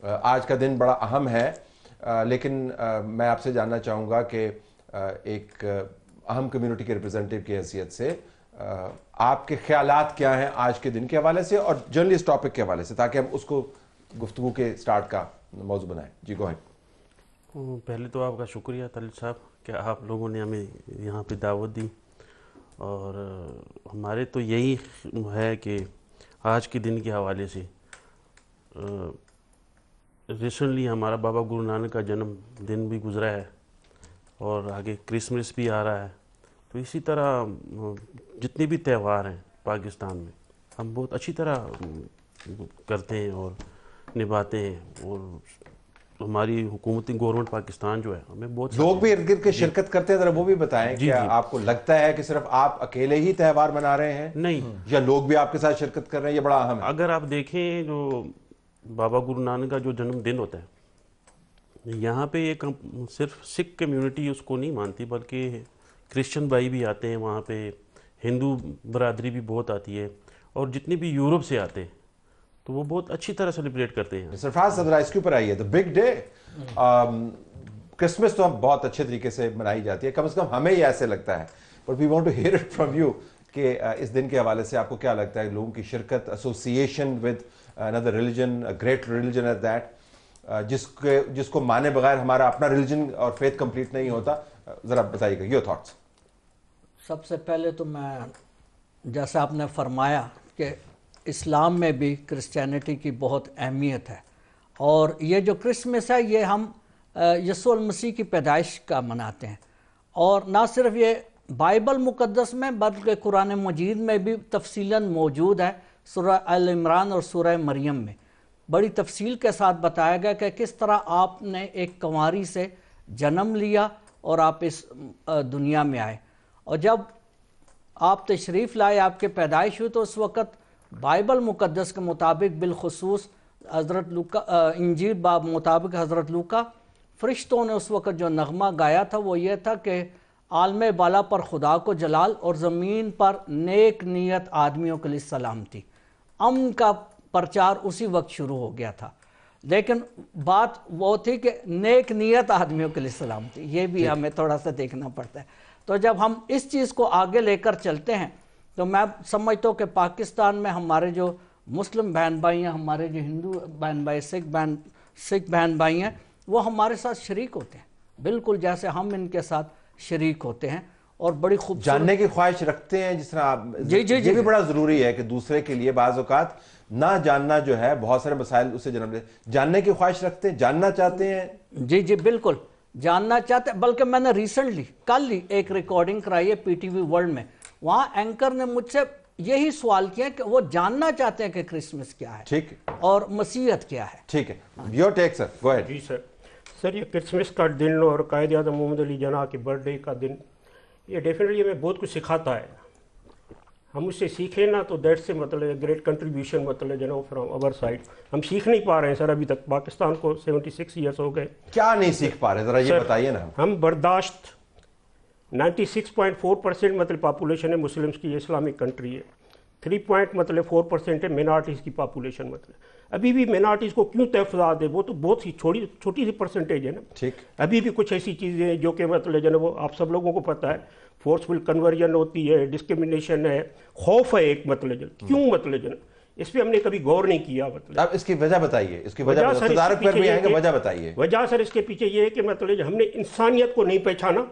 आज का दिन बड़ा अहम है, लेकिन मैं आपसे जानना चाहूँगा कि एक अहम कम्युनिटी के रिप्रेजेंटेटिव की हैसियत से आपके ख्यालात क्या हैं आज के दिन के हवाले से और जनरली इस टॉपिक के हवाले से, ताकि हम उसको गुफ्तगू के स्टार्ट का मौजू बनाएं। जी गो अहेड। पहले तो आपका शुक्रिया तलिब साहब कि आप लोगों ने हमें यहाँ पे दावत दी, और हमारे तो यही है कि आज के दिन के हवाले से रिसेंटली हमारा बाबा गुरु नानक का जन्म दिन भी गुजरा है और आगे क्रिसमस भी आ रहा है। तो इसी तरह जितने भी त्यौहार हैं पाकिस्तान में हम बहुत अच्छी तरह करते हैं और निभाते हैं, और हमारी हुकूमती गवर्नमेंट पाकिस्तान जो है हमें बहुत लोग भी इर्द गिर्द के शिरकत करते हैं, जरा वो भी बताएं। क्या आपको लगता है कि सिर्फ आप अकेले ही त्यौहार मना रहे हैं? नहीं, या लोग भी आपके साथ शिरकत कर रहे हैं? ये बड़ा अहम है। अगर आप देखें जो बाबा गुरु नानक का जो जन्मदिन होता है, यहाँ पे एक सिर्फ सिख कम्युनिटी उसको नहीं मानती, बल्कि क्रिश्चियन भाई भी आते हैं वहाँ पे, हिंदू बरादरी भी बहुत आती है, और जितने भी यूरोप से आते हैं तो वो बहुत अच्छी तरह सेलिब्रेट करते हैं। सरफराज सदरा इसके ऊपर आइए। द बिग डे क्रिसमस तो हम बहुत अच्छे तरीके से मनाई जाती है, कम से कम हमें ही ऐसे लगता है, but we want to hear it from you कि इस दिन के हवाले से आपको क्या लगता है? लोगों की शिरकत, association with another religion, a great religion at that, जिसको माने बगैर हमारा अपना रिलीजन और फेथ कंप्लीट नहीं होता, जरा बताइएगा योर थॉट्स। सबसे पहले तो मैं, जैसा आपने फरमाया कि इस्लाम में भी क्रिश्चियनिटी की बहुत अहमियत है, और ये जो क्रिसमस है ये हम यीशु मसीह की पैदाइश का मनाते हैं। और ना सिर्फ ये बाइबल मुक़द्दस में बल्कि कुरान मजीद में भी तफसीलन मौजूद है। सूरह अल इमरान और सूरह मरियम में बड़ी तफसील के साथ बताया गया कि किस तरह आपने एक कंवारी से जन्म लिया और आप इस दुनिया में आए, और जब आप तशरीफ़ लाए, आपके पैदाइश हुई, तो उस वक़्त बाइबल मुक़द्दस के मुताबिक बिलखुसूस हज़रत लूका इंजील बाब मुताबिक हज़रत लूका फ़रिश्तों ने उस वक़्त जो नगमा गाया था वो ये था कि आलम बाला पर खुदा को जलाल और ज़मीन पर नेक नीयत आदमियों के लिए सलामती। अमन का प्रचार उसी वक्त शुरू हो गया था, लेकिन बात वो थी कि नेक नीयत आदमियों के लिए सलामती, ये भी हमें थोड़ा सा देखना पड़ता है। तो जब हम इस चीज़ को आगे लेकर चलते हैं तो मैं समझता हूँ कि पाकिस्तान में हमारे जो मुस्लिम बहन भाई हैं, हमारे जो हिंदू बहन भाई, सिख बहन भाई हैं, वो हमारे साथ शरीक होते हैं, बिल्कुल जैसे हम इनके साथ शरीक होते हैं, और बड़ी खूब जानने की ख्वाहिश रखते हैं। जिस तरह आप जी जी ये भी बड़ा ज़रूरी है कि दूसरे के लिए बाज़ औक़ात ना जानना जो है बहुत सारे मसाइल उससे जन्म ले, जानने की ख्वाहिश रखते हैं, जानना चाहते हैं। जी जी बिल्कुल जानना चाहते हैं। बल्कि मैंने रिसेंटली कल ही एक रिकॉर्डिंग कराई है पीटीवी वर्ल्ड में, वहाँ एंकर ने मुझसे यही सवाल किया कि वो जानना चाहते हैं कि क्रिसमस क्या है, ठीक, और मसीहत क्या है। ठीक है, your take sir, go ahead. जी सर, ये क्रिसमस का दिन और कायद आज़म मोहम्मद अली जना के बर्थडे का दिन, ये डेफिनेटली हमें बहुत कुछ सिखाता है। हम उससे सीखें ना तो दैट से मतलब ग्रेट कंट्रीब्यूशन मतलब जो फ्रॉम अवर साइड। हम सीख नहीं पा रहे हैं सर, अभी तक पाकिस्तान को 76 ईयर्स हो गए। क्या नहीं सीख पा रहे, जरा ये बताइए ना। हम बर्दाश्त 96.4% मतलब पॉपुलेशन है मुस्लिम्स की, इस्लामिक कंट्री है। 3.4% है मिनॉरिटीज़ की पॉपुलेशन। मतलब अभी भी मिनॉरिटीज़ को क्यों तहफ़्फ़ुज़ात है, वो तो बहुत ही छोटी सी परसेंटेज है ना। ठीक, अभी भी कुछ ऐसी चीज़ें हैं जो कि मतलब जो है वो आप सब लोगों को पता है, फोर्सफुल कन्वर्जन होती है, डिस्क्रिमिनेशन है, खौफ है एक, मतलब क्यों, मतलब इस पर हमने कभी गौर नहीं किया। मतलब अब इसकी वजह बताइए, इसकी वजह तदारक पर भी आएंगे, वजह बताइए। वजह सर इसके पीछे ये है कि मतलब हमने इंसानियत को नहीं पहचाना,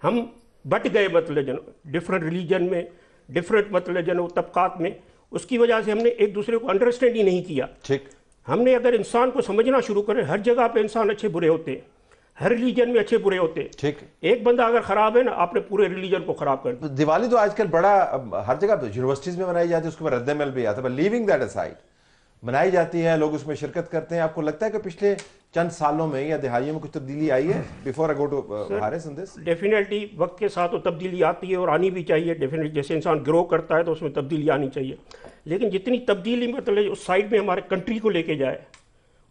हम बट गए मतलब डिफरेंट रिलीजन में, डिफरेंट मतलब तबकात में। उसकी वजह से हमने एक दूसरे को अंडरस्टैंड ही नहीं किया। ठीक, हमने अगर इंसान को समझना शुरू करें, हर जगह पे इंसान अच्छे बुरे होते हैं, हर रिलीजन में अच्छे बुरे होते हैं। ठीक, एक बंदा अगर खराब है ना, आपने पूरे रिलीजन को खराब कर दिया। दिवाली तो आजकल बड़ा हर जगह यूनिवर्सिटीज में मनाई जाती है, उसके बाद रद्द-ए-अमल भी आता है, बट लीविंग दैट असाइड मनाई जाती है, लोग उसमें शिरकत करते हैं। आपको लगता है कि पिछले चंद सालों में या दिहाइयों में कुछ तब्दीली आई है? Before I go to Haris on this. Definitely वक्त के साथ तो तब्दीली आती है और आनी भी चाहिए। डेफिनेटली जैसे इंसान ग्रो करता है तो उसमें तब्दीली आनी चाहिए, लेकिन जितनी तब्दीली मतलब उस साइड में हमारे कंट्री को लेके जाए,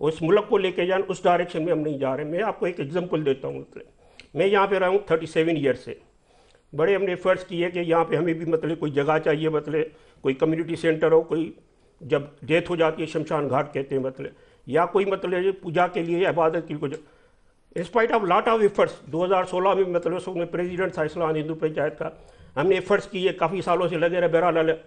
उस मुल्क को लेके जाए, उस डायरेक्शन में हम नहीं जा रहे। मैं आपको एक एग्जांपल देता हूँ। मतलब मैं यहाँ पे रहा हूँ 37 ईयर से, बड़े हमने एफर्ट्स किए कि यहाँ पे हमें भी मतलब कोई जगह चाहिए, मतलब कोई कम्युनिटी सेंटर हो, कोई जब डेथ हो जाती है शमशान घाट कहते हैं, मतलब या कोई मतलब पूजा के लिए या इबादत के लिए कुछ, in spite of lot of efforts 2016 में मतलब उस वक्त प्रेसिडेंट था इस्लाम हिंदू पंचायत का, हमने एफर्ट्स किए, काफ़ी सालों से लगे रहे, बहरहाल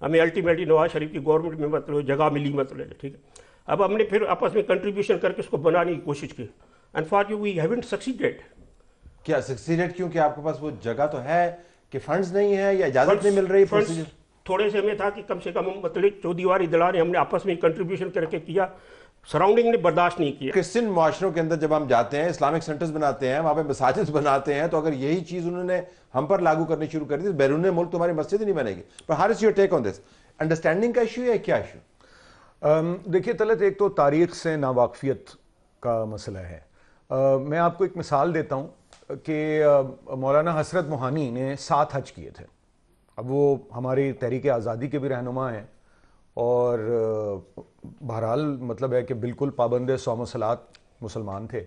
हमें अल्टीमेटली नवाज शरीफ की गवर्नमेंट में मतलब जगह मिली मतलब, ठीक है। अब हमने फिर आपस में कंट्रीब्यूशन करके उसको बनाने की कोशिश की, and for you we haven't succeeded. क्या सक्सीडेड क्यों? कि आपके पास वो जगह तो है कि फंड्स नहीं है या इजाजत नहीं मिल रही? फंड्स थोड़े से में था कि कम से कम मतलब चौदीवारी दलाने हमने आपस में कंट्रीब्यूशन करके किया, सराउंडिंग ने बर्दाश्त नहीं किया। क्रिश्चियन माशरों के अंदर जब हम जाते हैं, इस्लामिक सेंटर्स बनाते हैं, वहां पे मसाजिद बनाते हैं, तो अगर यही चीज उन्होंने हम पर लागू करनी शुरू कर दी तो बैरून मुल्क तुम्हारी मस्जिद ही नहीं बनेगी। पर how is your take on this? Understanding का इशू है, क्या इशू? देखिए तलत, एक तो तारीख से नावाकफियत का मसला है। मैं आपको एक मिसाल देता हूँ कि मौलाना हसरत मोहानी ने 7 हज किए थे। अब वो हमारी तहरीक आज़ादी के भी रहनुमा हैं और बहरहाल मतलब है कि बिल्कुल पाबंद सौम सलात मुसलमान थे।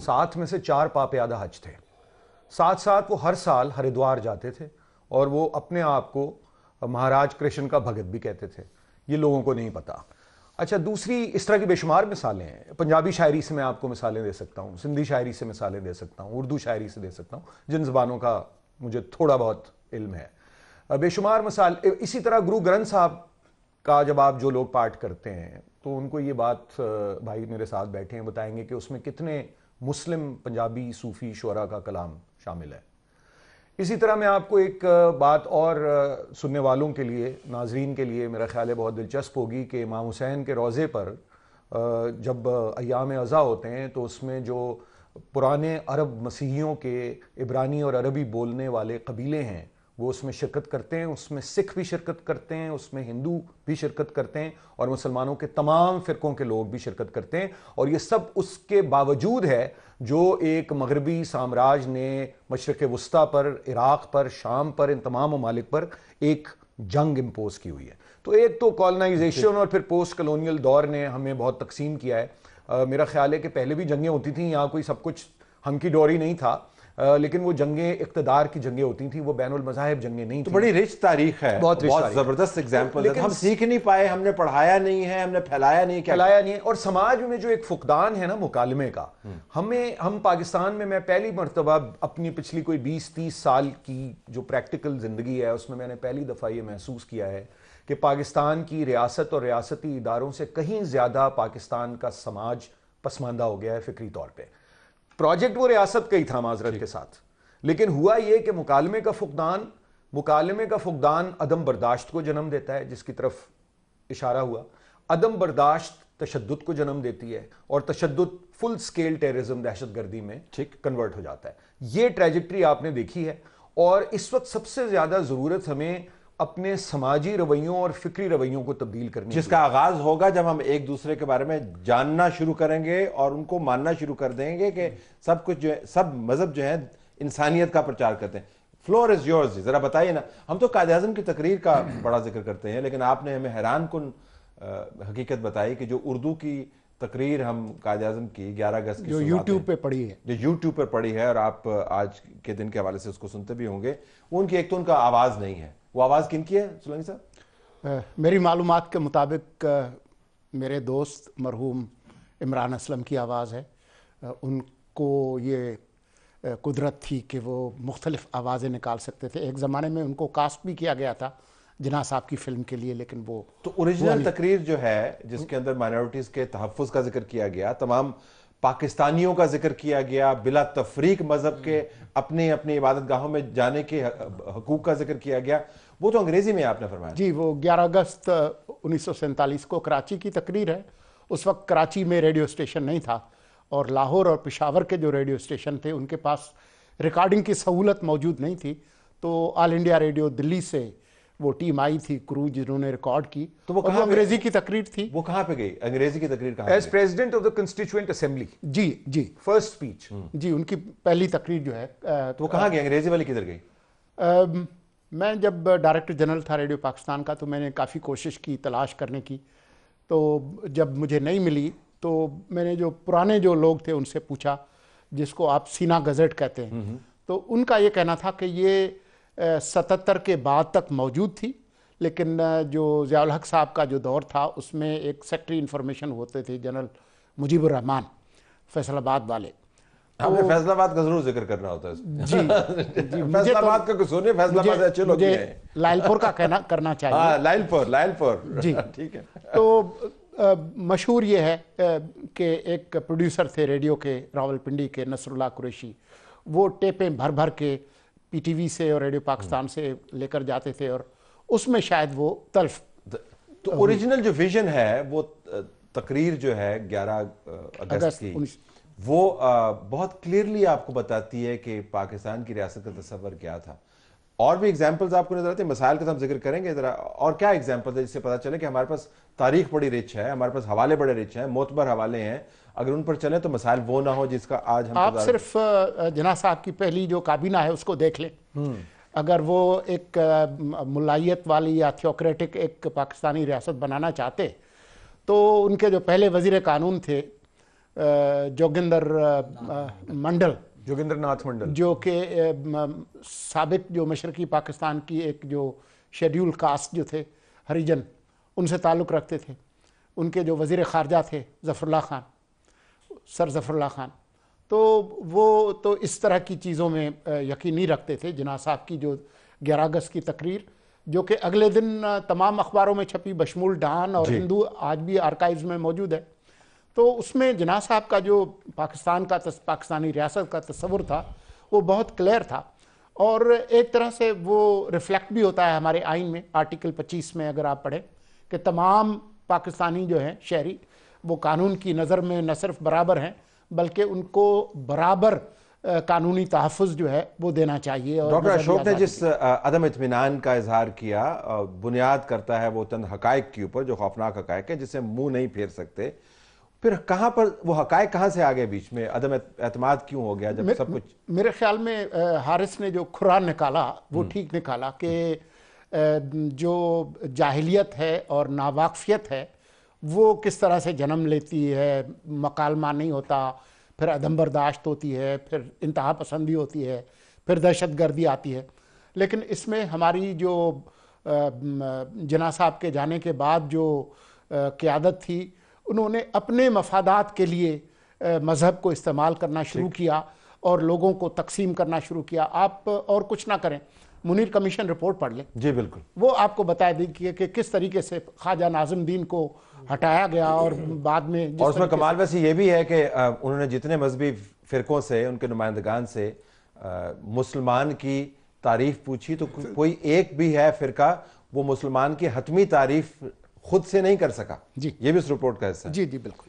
7 में से 4 पापयादा हज थे। साथ साथ वो हर साल हरिद्वार जाते थे और वो अपने आप को महाराज कृष्ण का भगत भी कहते थे। ये लोगों को नहीं पता। अच्छा, दूसरी इस तरह की बेशुमार मिसालें हैं। पंजाबी शायरी से मैं आपको मिसालें दे सकता हूँ, सिंधी शायरी से मिसालें दे सकता हूँ, उर्दू शायरी से दे सकता हूँ, जिन ज़बानों का मुझे थोड़ा बहुत इल्म है। बेशुमार मिसाल। इसी तरह गुरु ग्रंथ साहब का जब आप जो लोग पाठ करते हैं तो उनको ये बात भाई मेरे साथ बैठे हैं बताएंगे कि उसमें कितने मुस्लिम पंजाबी सूफ़ी शुअरा का कलाम शामिल है। इसी तरह मैं आपको एक बात और सुनने वालों के लिए, नाजरीन के लिए मेरा ख्याल है बहुत दिलचस्प होगी कि इमाम हुसैन के रोज़े पर जब अय्याम अज़ा होते हैं तो उसमें जो पुराने अरब मसीहियों के इब्रानी और अरबी बोलने वाले कबीले हैं वो उसमें शिरकत करते हैं। उसमें सिख भी शिरकत करते हैं, उसमें हिंदू भी शिरकत करते हैं और मुसलमानों के तमाम फ़िरक़ों के लोग भी शिरकत करते हैं। और ये सब उसके बावजूद है जो एक मगरबी साम्राज्य ने मशरक़ वस्ता पर, इराक़ पर, शाम पर, इन तमाम ममालिक पर एक जंग इम्पोज की हुई है। तो एक तो कॉलोनाइजेशन और फिर पोस्ट कलोनियल दौर ने हमें बहुत तकसीम किया है। मेरा ख्याल है कि पहले भी जंगें होती थी, यहाँ कोई सब कुछ हंकी डोरी नहीं था, लेकिन वो जंगें इक़्तिदार की जंगें होती थी, वो बैनुल मज़ाहिब जंगें नहीं थी। तो बड़ी रिच तारीख है, बहुत जबरदस्त एग्जाम्पल है। हम सीख नहीं पाए, हमने पढ़ाया नहीं है, हमने फैलाया नहीं है। और समाज में जो एक फुकदान है ना मुकालमे का, हम पाकिस्तान में, मैं पहली मरतबा अपनी पिछली कोई 20-30 साल की जो प्रैक्टिकल ज़िंदगी है उसमें मैंने पहली दफ़ा ये महसूस किया है कि पाकिस्तान की रियासत और रियासती इदारों से कहीं ज़्यादा पाकिस्तान का समाज पसमानदा हो गया है फ़िक्री तौर पर। प्रोजेक्ट वो रियासत का ही था माजरत के साथ, लेकिन हुआ ये कि मुकालमे का फुकदान अदम बर्दाश्त को जन्म देता है, जिसकी तरफ इशारा हुआ। अदम बर्दाश्त तशद्दुद को जन्म देती है और तशद्दुद फुल स्केल टेररिज्म, दहशतगर्दी में कन्वर्ट हो जाता है। ये ट्रेजेक्ट्री आपने देखी है और इस वक्त सबसे ज्यादा जरूरत हमें अपने समाजी रवैयों और फिक्री रवैयों को तब्दील करने, जिसका आगाज होगा जब हम एक दूसरे के बारे में जानना शुरू करेंगे और उनको मानना शुरू कर देंगे कि सब कुछ जो है, सब मजहब जो है इंसानियत का प्रचार करते हैं। Floor is yours. जरा बताइए ना, हम तो कायद आज़म की तकरीर का बड़ा जिक्र करते हैं, लेकिन आपने हमें हैरान कुन हकीकत बताई कि जो उर्दू की तकरीर हम कायद आज़म की 11 अगस्त की जो यूट्यूब पे पढ़ी है, जो यूट्यूब पर पढ़ी है और आप आज के दिन के हवाले से उसको सुनते भी होंगे, उनकी एक तो उनका आवाज़ नहीं है। वो आवाज़ किनकी है सोलंकी साहब? मेरी मालूमात के मुताबिक मेरे दोस्त मरहूम इमरान असलम की आवाज़ है। उनको ये कुदरत थी कि वो मुख्तलिफ आवाज़ें निकाल सकते थे। एक ज़माने में उनको कास्ट भी किया गया था जिन्ना साहब की फिल्म के लिए, लेकिन वो तो ओरिजिनल तकरीर जो है जिसके अंदर माइनॉरिटीज़ के तहफ़्फ़ुज़ का जिक्र किया गया, तमाम पाकिस्तानियों का जिक्र किया गया, बिला तफरीक मजहब के अपने अपने इबादत गाहों में जाने के हकूक़ का जिक्र किया गया, वो तो अंग्रेजी में आपने फरमाया। जी, वो 11 अगस्त 1947 को कराची की तकरीर है। उस वक्त कराची में रेडियो स्टेशन नहीं था और लाहौर और पेशावर के जो रेडियो स्टेशन थे उनके पास रिकॉर्डिंग की सहूलत मौजूद नहीं थी। तो ऑल इंडिया रेडियो दिल्ली से वो टीम आई थी, क्रू, जिन्होंने रिकॉर्ड की। तो वो अंग्रेजी की तकरीर थी। वो कहाँ पे गई अंग्रेजी की तकरीर? कहाँ? As president of the constituent assembly. जी जी, फर्स्ट स्पीच। जी, उनकी पहली तकरीर जो है। तो वो कहाँ गई? अंग्रेजी वाली किधर गई? मैं जब डायरेक्टर जनरल था रेडियो पाकिस्तान का तो मैंने काफ़ी कोशिश की तलाश करने की। तो जब मुझे नहीं मिली तो मैंने जो पुराने जो लोग थे उनसे पूछा, जिसको आप सीना गज़ट कहते हैं। तो उनका ये कहना था कि ये 77 के बाद तक मौजूद थी, लेकिन जो ज़ियाउल हक साहब का जो दौर था उसमें एक सेक्रेटरी इंफॉर्मेशन होते थे जनरल मुजीबुर रहमान फैसलाबाद वाले। आपने फैसलाबाद का जरूर जिक्र करना होता है। जी फैसलाबाद का कुछ सुनिए, फैसलाबाद से अच्छे लोग भी हैं। लायलपुर का करना चाहिए। हाँ, लायलपुर जी ठीक है। तो मशहूर ये है कि एक प्रोड्यूसर थे रेडियो के रावलपिंडी के, नसरुल्लाह कुरैशी, वो टेपें भर भर के पीटीवी से और रेडियो पाकिस्तान से लेकर जाते थे और उसमें शायद वो तल्फ। तो ओरिजिनल जो विजन है वो तकरीर जो है 11 अगस्त की, वो बहुत क्लियरली आपको बताती है कि पाकिस्तान की रियासत का तस्वर क्या था। और भी एग्जाम्पल्स आपको नजर आते हैं, मसाइल का हम जिक्र करेंगे जरा, और क्या एग्जाम्पल है जिससे पता चले कि हमारे पास तारीख बड़ी रिच है, हमारे पास हवाले बड़े रिच हैं, मोतबर हवाले हैं, अगर उन पर चले तो मसाइल वो ना हो जिसका आज हम आप सिर्फ जना साहब की पहली जो काबीना है उसको देख लें। अगर वो एक मुलायत वाली या थियोक्रेटिक एक पाकिस्तानी रियासत बनाना चाहते तो उनके जो पहले वजीर कानून थे जोगिंदर नाथ मंडल, जो कि साबिक जो मशरकी पाकिस्तान की एक जो शेड्यूल कास्ट जो थे हरिजन, उनसे ताल्लुक़ रखते थे। उनके जो वज़ीर ख़ारजा थे सर ज़फ़रुल्लाह ख़ान, तो वो तो इस तरह की चीज़ों में यकीन नहीं रखते थे। जिन्ना साहब की जो 11 अगस्त की तकरीर, जो कि अगले दिन तमाम अखबारों में छपी बशमूल डान और हिंदू, आज भी आर्काइव्स में मौजूद है, तो उसमें जिन्ना साहब का जो पाकिस्तानी रियासत का तस्वुर था वो बहुत क्लियर था। और एक तरह से वो रिफ्लेक्ट भी होता है हमारे आइन में, आर्टिकल 25 में अगर आप पढ़ें कि तमाम पाकिस्तानी जो हैं शहरी वो कानून की नज़र में न सिर्फ बराबर हैं बल्कि उनको बराबर कानूनी तहफ़्फ़ुज़ जो है वो देना चाहिए। और डॉक्टर अशोक ने जिस अदम इत्मीनान का इजहार किया, बुनियाद करता है वो चंद हकायक के ऊपर जो खौफनाक हकायक है जिसे मुंह नहीं फेर सकते। फिर कहाँ पर वो हकायक कहाँ से आ गए बीच में, अदम एतमाद क्यों हो गया जब सब कुछ? मेरे ख्याल में हारिस ने जो खुरान निकाला वो ठीक निकाला कि जो जाहिलियत है और नावाकफियत है वो किस तरह से जन्म लेती है, मकालमा नहीं होता, फिर अदम बर्दाश्त होती है, फिर इंतहा पसंदी होती है, फिर दहशत गर्दी आती है। लेकिन इसमें हमारी जो जिन्ना साहब के जाने के बाद जो क़यादत थी, उन्होंने अपने मफादात के लिए मज़हब को इस्तेमाल करना शुरू किया और लोगों को तकसीम करना शुरू किया। आप और कुछ ना करें, मुनीर कमीशन रिपोर्ट पढ़ लें। जी बिल्कुल, वो आपको बता देगी कि किस तरीके से ख्वाजा नाज़िमुद्दीन को हटाया गया और बाद में और उसमें कमाल वैसे ये भी है कि उन्होंने जितने मजहबी फ़िरक़ों से, उनके नुमाइंदगान से मुसलमान की तारीफ़ पूछी तो कोई एक भी है फ़िरका वो मुसलमान की हतमी तारीफ़ खुद से नहीं कर सका। जी, ये भी इस रिपोर्ट का हिस्सा है। जी बिल्कुल।